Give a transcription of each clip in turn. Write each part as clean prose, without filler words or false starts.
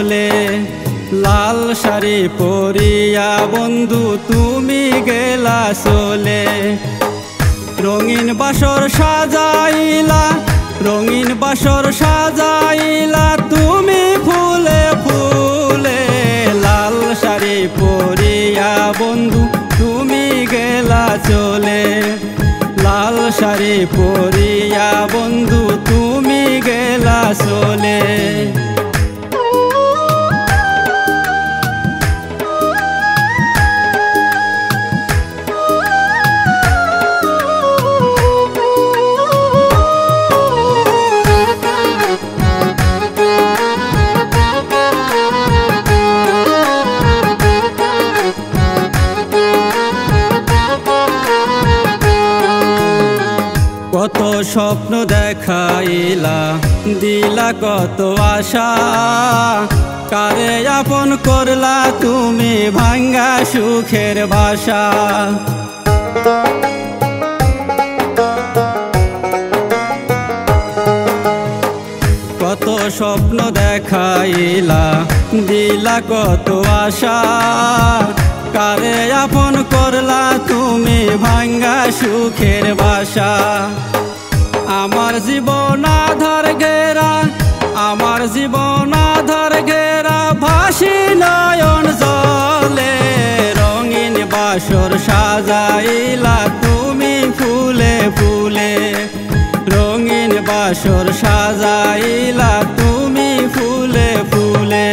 চলে। লাল শাড়ি পরিয়া বন্ধু তুমি গেলা চলে। রঙিন বাসর সাজাইলা, রঙিন বাসর সাজাইলা তুমি ফুলে ফুলে। লাল শাড়ি পরিয়া বন্ধু তুমি গেলা চলে। লাল শাড়ি পরিয়া বন্ধু তুমি গেলা চলে। কত স্বপ্ন দেখাইলা, দিলা কত আশা, কারে আপন করলা তুমি ভাঙ্গা সুখের বাসা। কত স্বপ্ন দেখাইলা, দিলা কত আশা, কারে আপন করলা তুমি ভাঙ্গা সুখের বাসা। আমার জীবন আধার ঘেরা, আমার জীবন আধার ঘেরা, ভাসি নয়ন জলে। রঙিন বাসর সাজাইলা তুমি ফুলে ফুলে। রঙিন বাসর সাজাইলা তুমি ফুলে ফুলে।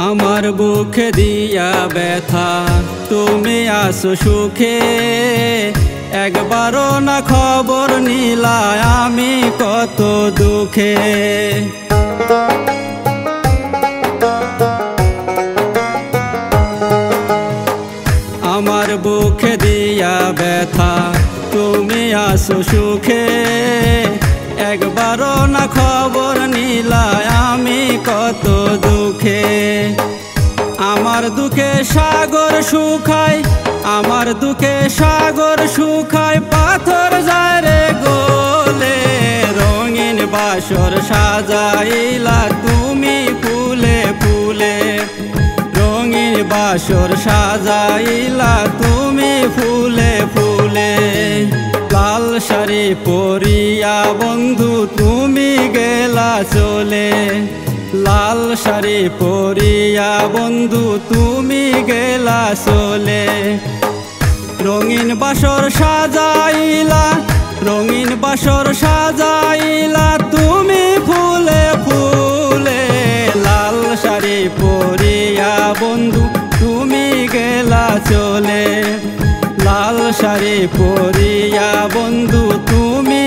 আমার বুকে দিয়া ব্যথা তুমি আসো সুখে। একবারও না খবর নিলা আমি কত দুঃখে। আমার বুকে দিয়া ব্যথা তুমি আসো সুখে। একবারও না খবর নিলা আমি কত দুঃখে। আমার দুঃখে সাগর শুকায়, আমার দুঃখে সাগর শুকায়, পাথর যায় রে গলে। রঙিন বাসর সাজাইলা তুমি ফুলে ফুলে। রঙিন বাসর সাজাইলা তুমি ফুলে ফুলে। লাল শাড়ি পরিয়া বন্ধু তুমি গেলা চলে। লাল শাড়ি পরিয়া বন্ধু তুমি গেলা চলে। রঙিন বাসর সাজাইলা, রঙিন বাসর সাজাইলা তুমি ফুলে ফুলে। লাল শাড়ি পরিয়া বন্ধু তুমি গেলা চলে। লাল শাড়ি পরিয়া বন্ধু তুমি